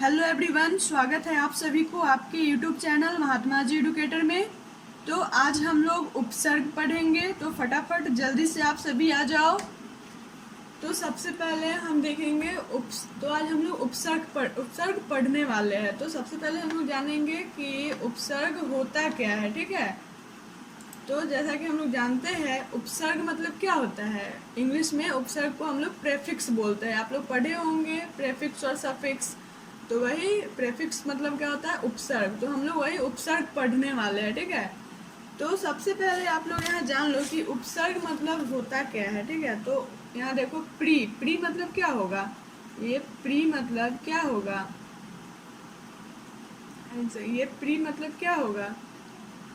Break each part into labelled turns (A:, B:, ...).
A: Hello everyone, स्वागत है आप सभी को आपके YouTube channel Mahatma ji educator में। तो आज हम लोग उपसर्ग पढ़ेंगे, तो फटाफट जल्दी से आप सभी आ जाओ। तो सबसे पहले हम देखेंगे तो आज हम लोग उपसर्ग पढ़ने वाले हैं। तो सबसे पहले हम लोग जानेंगे कि उपसर्ग होता क्या है। ठीक है, तो जैसा कि हम लोग जानते हैं उपसर्ग मतलब क्या होता है। इंग्लिश में उपसर्ग को हम लोग प्रेफिक्स बोलते हैं। आप लोग पढ़े होंगे प्रेफिक्स और सफिक्स। तो वही प्रेफिक्स मतलब क्या होता है, उपसर्ग। तो हम लोग वही उपसर्ग पढ़ने वाले हैं। ठीक है, तो सबसे पहले आप लोग यहाँ जान लो कि उपसर्ग मतलब होता क्या है। ठीक है, तो यहाँ देखो प्री मतलब क्या होगा। ये प्री मतलब क्या होगा, ये प्री मतलब क्या होगा।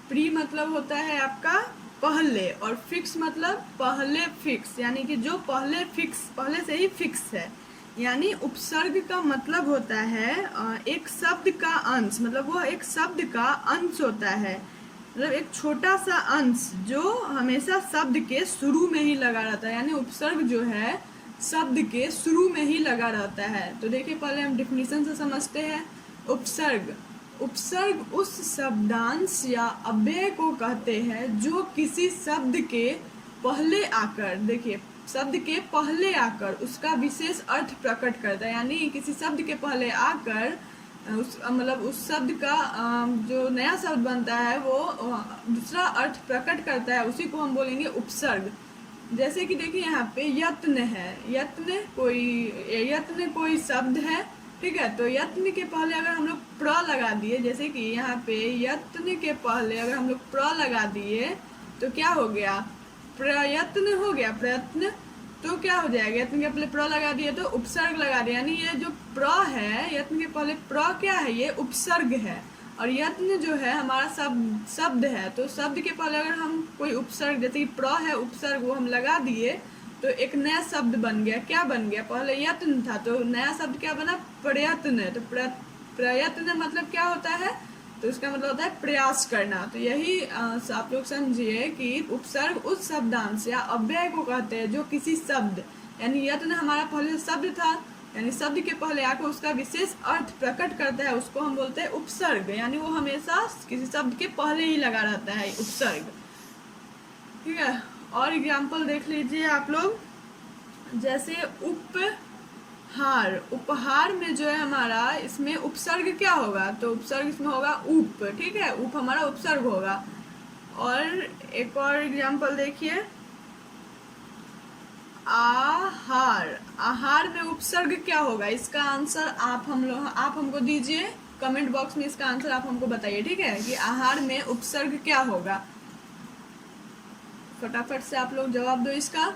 A: प्री मतलब होता है आपका पहले, और फिक्स मतलब पहले फिक्स, यानी कि जो पहले से ही फिक्स है। यानी उपसर्ग का मतलब होता है एक शब्द का अंश, मतलब वो एक शब्द का अंश होता है। मतलब एक छोटा सा अंश जो हमेशा शब्द के शुरू में ही लगा रहता है। यानी उपसर्ग जो है शब्द के शुरू में ही लगा रहता है। तो देखिए पहले हम डिफिनीशन से समझते हैं। उपसर्ग उस शब्दांश या अव्यय को कहते हैं जो किसी शब्द के पहले आकर, देखिए शब्द के पहले आकर उसका विशेष अर्थ प्रकट करता है। यानी किसी शब्द के पहले आकर उस शब्द का जो नया शब्द बनता है वो दूसरा अर्थ प्रकट करता है, उसी को हम बोलेंगे उपसर्ग। जैसे कि देखिए यहाँ पे यत्न है, यत्न कोई शब्द है। ठीक है, तो यत्न के पहले अगर हम लोग प्र लगा दिए, जैसे कि यहाँ पे यत्न के पहले अगर हम लोग प्र लगा दिए तो क्या हो गया, प्रयत्न हो गया, प्रयत्न। तो क्या हो जाएगा, यत्न के पहले प्र लगा दिए तो उपसर्ग लगा दिया। यानी ये जो प्र है, यत्न के पहले प्र क्या है, ये उपसर्ग है। और यत्न जो है हमारा शब्द है, तो शब्द के पहले अगर हम कोई उपसर्ग, जैसे कि प्र है उपसर्ग, वो हम लगा दिए तो एक नया शब्द बन गया। क्या बन गया, पहले यत्न था तो नया शब्द क्या बना, प्रयत्न। तो प्रयत्न मतलब क्या होता है, तो इसका मतलब होता है प्रयास करना। तो यही आप लोग समझिए कि उपसर्ग उस शब्दांश या अव्यय को कहते हैं जो किसी शब्द, यानी यत्न हमारा पहले शब्द था, यानी शब्द के पहले आकर उसका विशेष अर्थ प्रकट करता है, उसको हम बोलते हैं उपसर्ग। यानी वो हमेशा किसी शब्द के पहले ही लगा रहता है उपसर्ग। ठीक है, और एग्जाम्पल देख लीजिए आप लोग। जैसे उपहार में जो है हमारा, इसमें उपसर्ग क्या होगा, तो उपसर्ग इसमें होगा उप। ठीक है, उप हमारा उपसर्ग होगा। और एक और एग्जाम्पल देखिए, आहार में उपसर्ग क्या होगा। इसका आंसर आप हमको दीजिए कमेंट बॉक्स में। इसका आंसर आप हमको बताइए। ठीक है, कि आहार में उपसर्ग क्या होगा, फटाफट से आप लोग जवाब दो इसका।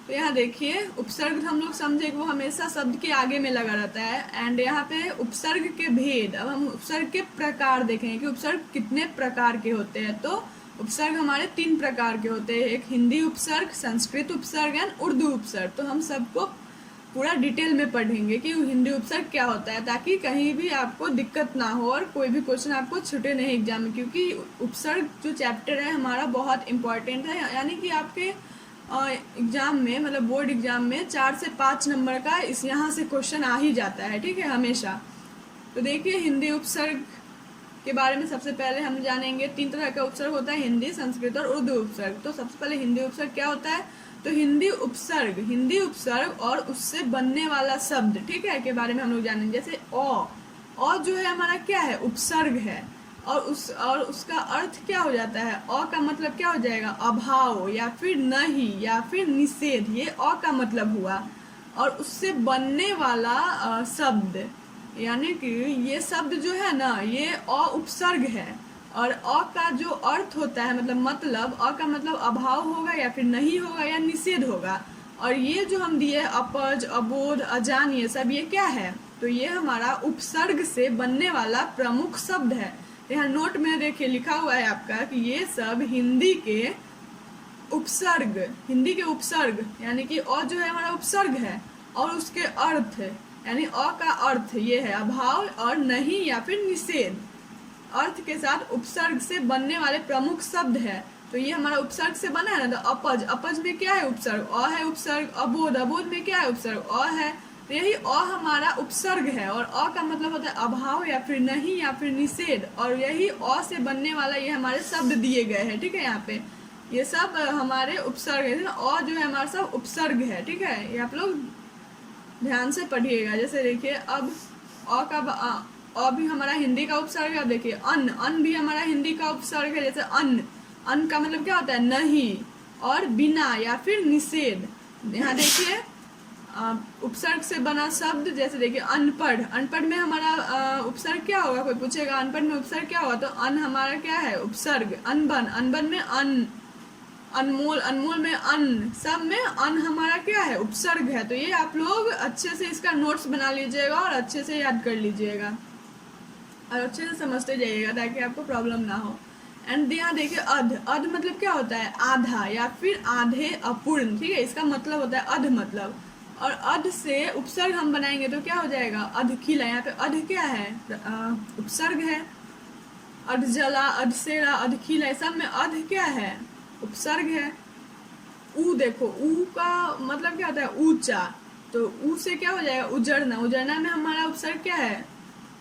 A: तो यहाँ देखिए उपसर्ग हम लोग समझे कि वो हमेशा शब्द के आगे में लगा रहता है। एंड यहाँ पे उपसर्ग के भेद, अब हम उपसर्ग के प्रकार देखेंगे कि उपसर्ग कितने प्रकार के होते हैं। तो उपसर्ग हमारे 3 प्रकार के होते हैं, एक हिंदी उपसर्ग, संस्कृत उपसर्ग एंड उर्दू उपसर्ग। तो हम सबको पूरा डिटेल में पढ़ेंगे कि हिंदी उपसर्ग क्या होता है, ताकि कहीं भी आपको दिक्कत ना हो और कोई भी क्वेश्चन आपको छूटे नहीं एग्जाम में। क्योंकि उपसर्ग जो चैप्टर है हमारा बहुत इंपॉर्टेंट है। यानी कि आपके एग्जाम में, मतलब बोर्ड एग्जाम में 4 से 5 नंबर का इस यहाँ से क्वेश्चन आ ही जाता है। ठीक है, हमेशा। तो देखिए हिंदी उपसर्ग के बारे में सबसे पहले हम जानेंगे। 3 तरह का उपसर्ग होता है, हिंदी, संस्कृत और उर्दू उपसर्ग। तो सबसे पहले हिंदी उपसर्ग क्या होता है, तो हिंदी उपसर्ग और उससे बनने वाला शब्द, ठीक है, के बारे में हम लोग जानेंगे। जैसे अ जो है हमारा क्या है, उपसर्ग है। और उसका अर्थ क्या हो जाता है, अ का मतलब क्या हो जाएगा, अभाव या फिर नहीं या फिर निषेध। ये अ का मतलब हुआ। और उससे बनने वाला शब्द, यानी कि ये शब्द जो है ना, ये अ उपसर्ग है। और अ का जो अर्थ होता है, मतलब अ का मतलब अभाव होगा या फिर नहीं होगा या निषेध होगा। और ये जो हम दिए अपज, अबोध, अजान, ये सब ये क्या है, तो ये हमारा उपसर्ग से बनने वाला प्रमुख शब्द है। यहाँ नोट में देखिए लिखा हुआ है आपका कि ये सब हिंदी के उपसर्ग, यानी कि अ जो है हमारा उपसर्ग है और उसके अर्थ, यानी अ का अर्थ ये है अभाव और नहीं या फिर निषेध, अर्थ के साथ उपसर्ग से बनने वाले प्रमुख शब्द है। तो ये हमारा उपसर्ग से बना है ना। तो अपज में क्या है, उपसर्ग अ है उपसर्ग। अबोध में क्या है, उपसर्ग अ है। तो यही अ हमारा उपसर्ग है, और अ का मतलब होता है अभाव या फिर नहीं या फिर निषेध, और यही अ से बनने वाला ये हमारे शब्द दिए गए हैं। ठीक है, यहाँ पे ये सब हमारे उपसर्ग है। अ जो है हमारा सब उपसर्ग है। ठीक है, ये आप लोग ध्यान से पढ़िएगा। जैसे देखिए अब अ का अ भी हमारा हिंदी का उपसर्ग है। अब देखिए अन्न, अन्न भी हमारा हिंदी का उपसर्ग है। जैसे अन्न, अन्न का मतलब क्या होता है नहीं और बिना या फिर निषेध। यहाँ देखिए उपसर्ग से बना शब्द, जैसे देखिए अनपढ़, अनपढ़ में हमारा उपसर्ग क्या होगा, कोई पूछेगा अनपढ़ में उपसर्ग क्या होगा, तो अन हमारा क्या है उपसर्ग। अनबन, अनबन में अन, अनमोल, अनमोल में अन, सब में अन हमारा क्या है उपसर्ग है। तो ये आप लोग अच्छे से इसका नोट्स बना लीजिएगा और अच्छे से याद कर लीजिएगा और अच्छे से समझते जाइएगा ताकि आपको प्रॉब्लम ना हो। एंड यहाँ देखिए अध, अध मतलब क्या होता है आधा या फिर आधे अपूर्ण। ठीक है, इसका मतलब होता है अध मतलब, और अध से उपसर्ग हम बनाएंगे तो क्या हो जाएगा अधखिला। यहाँ पे अध क्या है उपसर्ग है। अधजला, अधसेरा, अधखिला, सब में अध क्या है उपसर्ग है। ऊ देखो, ऊ का मतलब क्या होता है ऊंचा, तो ऊ से क्या हो जाएगा उजड़ना, उजड़ना में हमारा उपसर्ग क्या है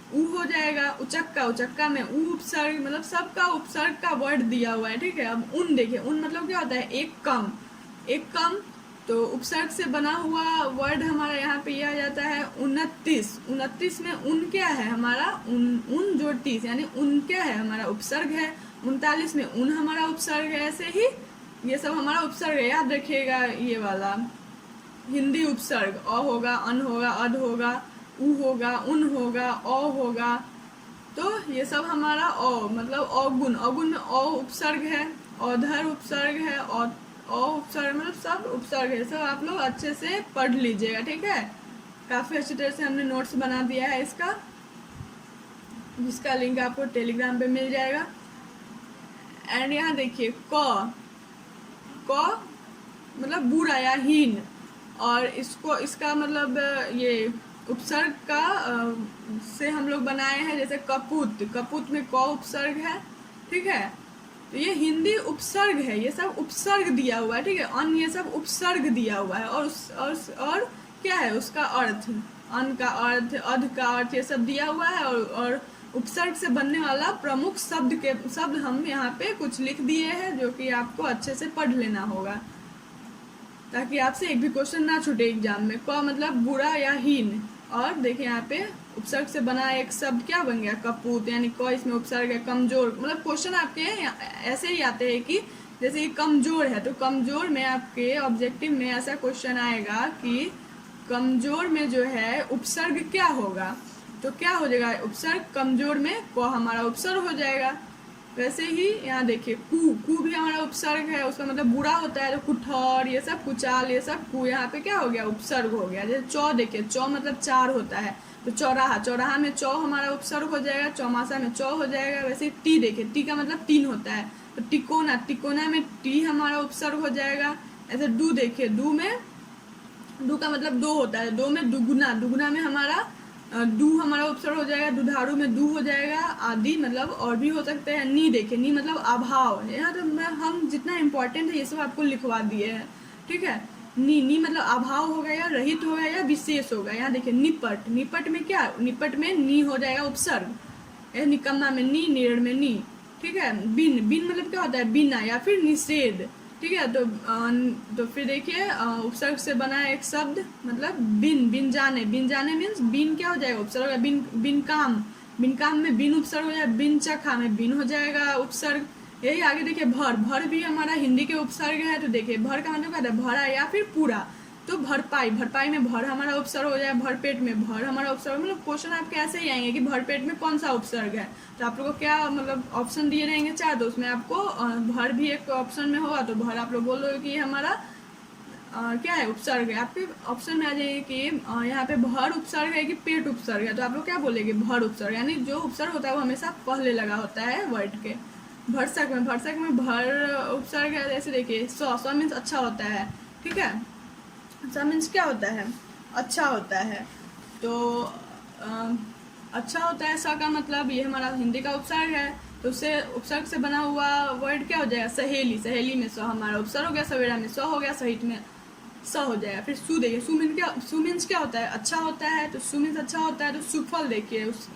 A: ऊ हो जाएगा। उचक्का, उचक्का में ऊ उपसर्ग, मतलब सबका उपसर्ग का वर्ड दिया हुआ है। ठीक है, अब उन देखिए, उन मतलब क्या होता है एक कम, एक कम, तो उपसर्ग से बना हुआ वर्ड हमारा यहाँ पे यह आ जाता है 29। 29 में उन क्या है हमारा उन, उन जोड़ 30 यानी उन क्या है हमारा उपसर्ग है। 39 में उन हमारा उपसर्ग है। ऐसे ही ये सब हमारा उपसर्ग है, याद रखिएगा। ये वाला हिंदी उपसर्ग अ होगा, अन होगा, अध होगा, उ होगा, उन होगा, अ होगा, तो ये सब हमारा अ मतलब अवगुण, अवगुण में अ उपसर्ग है, औधर उपसर्ग है, और अ उपसर्ग मतलब सब उपसर्ग है। सब आप लोग अच्छे से पढ़ लीजिएगा। ठीक है, काफ़ी अच्छी तरह से हमने नोट्स बना दिया है इसका, जिसका लिंक आपको टेलीग्राम पे मिल जाएगा। एंड यहाँ देखिए क, क मतलब बुरा या हीन, और इसको इसका मतलब ये उपसर्ग का से हम लोग बनाए हैं। जैसे कपूत, कपूत में क उपसर्ग है। ठीक है, तो ये हिंदी उपसर्ग है, ये सब उपसर्ग दिया हुआ है। ठीक है, अन ये सब उपसर्ग दिया हुआ है, और क्या है उसका अर्थ, अन का अर्थ, अध का अर्थ, ये सब दिया हुआ है। और उपसर्ग से बनने वाला प्रमुख शब्द हम यहाँ पे कुछ लिख दिए हैं, जो कि आपको अच्छे से पढ़ लेना होगा ताकि आपसे एक भी क्वेश्चन ना छूटे एग्जाम में। क मतलब बुरा या हीन, और देखिए यहाँ पे उपसर्ग से बना एक शब्द क्या बन गया कपूत, यानी क इसमें उपसर्ग है। कमजोर मतलब क्वेश्चन आपके ऐसे ही आते हैं कि जैसे कि कमजोर है, तो कमजोर में आपके ऑब्जेक्टिव में ऐसा क्वेश्चन आएगा कि कमजोर में जो है उपसर्ग क्या होगा, तो क्या हो जाएगा उपसर्ग कमजोर में क हमारा उपसर्ग हो जाएगा। वैसे ही यहाँ देखिए कू, कू भी हमारा उपसर्ग है, उसका मतलब बुरा होता है, तो कुठौर, ये सब कुचाल, ये सब कू यहाँ पे क्या हो गया उपसर्ग हो गया। जैसे चौ देखिए, चौ मतलब चार होता है, तो चौराहा, चौराहा में चौ हमारा उपसर्ग हो जाएगा, चौमासा में चौ हो जाएगा। वैसे टी देखिए, टी का मतलब तीन होता है, तो टिकोना, टिकोना में टी हमारा उपसर्ग हो जाएगा। ऐसे डू देखिए, डू में डू का मतलब दो होता है, दो में दुगुना, दुगुना में हमारा दू हमारा उपसर्ग हो जाएगा। दुधारू में दू हो जाएगा, आदि मतलब और भी हो सकते हैं। नी देखिए, नी मतलब अभाव, यहाँ तो हम जितना इम्पोर्टेंट है ये सब आपको लिखवा दिए हैं। ठीक है, नी, नी मतलब अभाव होगा या रहित होगा या विशेष होगा। यहाँ देखिए निपट, निपट में क्या, निपट में नी हो जाएगा उपसर्ग। निकम्मा में नी, निरण में नी। ठीक है, बिन, बिन मतलब क्या होता है बिना या फिर निषेध। ठीक है, तो फिर देखिए उपसर्ग से बना एक शब्द मतलब बिन, बिन जाने, बिन जाने मीन्स बिन क्या हो जाएगा उपसर्ग होगा। बिन, बिन काम, बिन काम में बिन उपसर्ग हो जाएगा। बिन चखा में बिन हो जाएगा उपसर्ग। यही आगे देखिए भर, भर भी हमारा हिंदी के उपसर्ग है। तो देखिए भर का मतलब क्या होता है भरा या फिर पूरा, तो भरपाई, भरपाई में भर हमारा उपसर्ग हो जाए। भरपेट में भर हमारा उपसर्ग, मतलब क्वेश्चन आपके ऐसे ही आएंगे कि भरपेट में कौन सा उपसर्ग है। तो आप लोगों को क्या मतलब ऑप्शन दिए रहेंगे चार, तो उसमें आपको भर भी एक ऑप्शन में होगा, तो भर आप लोग बोलोगे कि हमारा क्या है उपसर्ग है। आपके ऑप्शन में आ जाएगी कि यहाँ पे भर उपसर्ग है कि पेट उपसर्ग है, तो आप लोग क्या बोलेंगे भर उपसर्ग, यानी जो उपसर्ग होता है वो हमेशा पहले लगा होता है वर्ड के। भरसक में, भरसक में भर उपसर्ग है। जैसे देखिए सौ मीन्स अच्छा होता है। ठीक है, अच्छा मीन्स क्या होता है अच्छा होता है, तो अच्छा होता है सा का मतलब ये हमारा हिंदी का उपसर्ग है। तो उससे उपसर्ग से बना हुआ वर्ड क्या हो जाएगा सहेली, सहेली में सौ हमारा उपसर्ग हो गया। सवेरा में सौ हो गया, सहित में स हो जाएगा। फिर सु देखिए, सु मीन्स क्या होता है, अच्छा होता है, तो सु मीन्स अच्छा होता है। तो सुफल देखिए, उस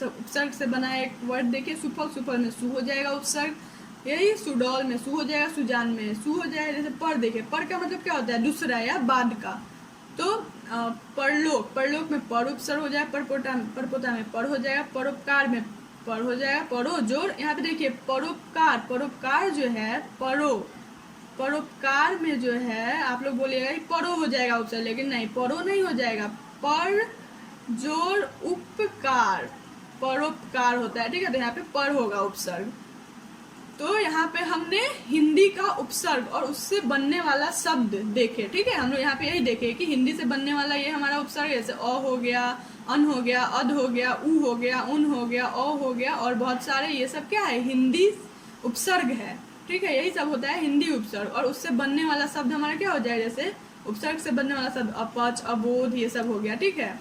A: उपसर्ग से बना एक वर्ड देखिए सुफल, सुफल में सु हो जाएगा उपसर्ग। यही सुडौल में सु हो जाएगा, सुजान में सु हो जाएगा। जैसे पर देखिए, पर का मतलब क्या होता है, दूसरा या बाद का। तो परलोक, परलोक में पर उपसर्ग हो जाएगा, परपोता में पर हो जाएगा, परोपकार में पर हो जाएगा, परो जोड़। यहाँ पे देखिए परोपकार, परोपकार जो है परोपकार में जो है आप लोग बोलिएगा कि परो हो जाएगा उपसर्ग, लेकिन नहीं, परो नहीं हो जाएगा, पर जोड़ उपकार, परोपकार होता है, ठीक है। तो यहाँ पे पर होगा उपसर्ग। तो यहाँ पे हमने हिंदी का उपसर्ग और उससे बनने वाला शब्द देखे, ठीक है। हम लोग यहाँ पे यही देखे कि हिंदी से बनने वाला ये हमारा उपसर्ग, जैसे अ हो गया, अन हो गया, अध हो गया, उ हो गया, उन हो गया, अ हो गया, और बहुत सारे, ये सब क्या है, हिंदी उपसर्ग है, ठीक है। यही सब होता है हिंदी उपसर्ग। और उससे बनने वाला शब्द हमारा क्या हो जाए, जैसे उपसर्ग से बनने वाला शब्द अपच, अबोध, ये सब हो गया, ठीक है।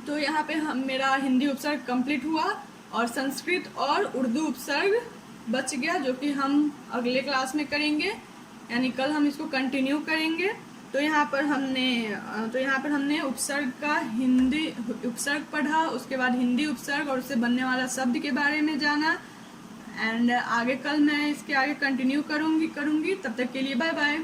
A: तो यहाँ पे हम मेरा हिंदी उपसर्ग कंप्लीट हुआ, और संस्कृत और उर्दू उपसर्ग बच गया, जो कि हम अगले क्लास में करेंगे, यानी कल हम इसको कंटिन्यू करेंगे। तो यहाँ पर हमने उपसर्ग का हिंदी उपसर्ग पढ़ा, उसके बाद हिंदी उपसर्ग और उससे बनने वाला शब्द के बारे में जाना। एंड आगे कल मैं इसके आगे कंटिन्यू करूँगी। तब तक के लिए बाय बाय।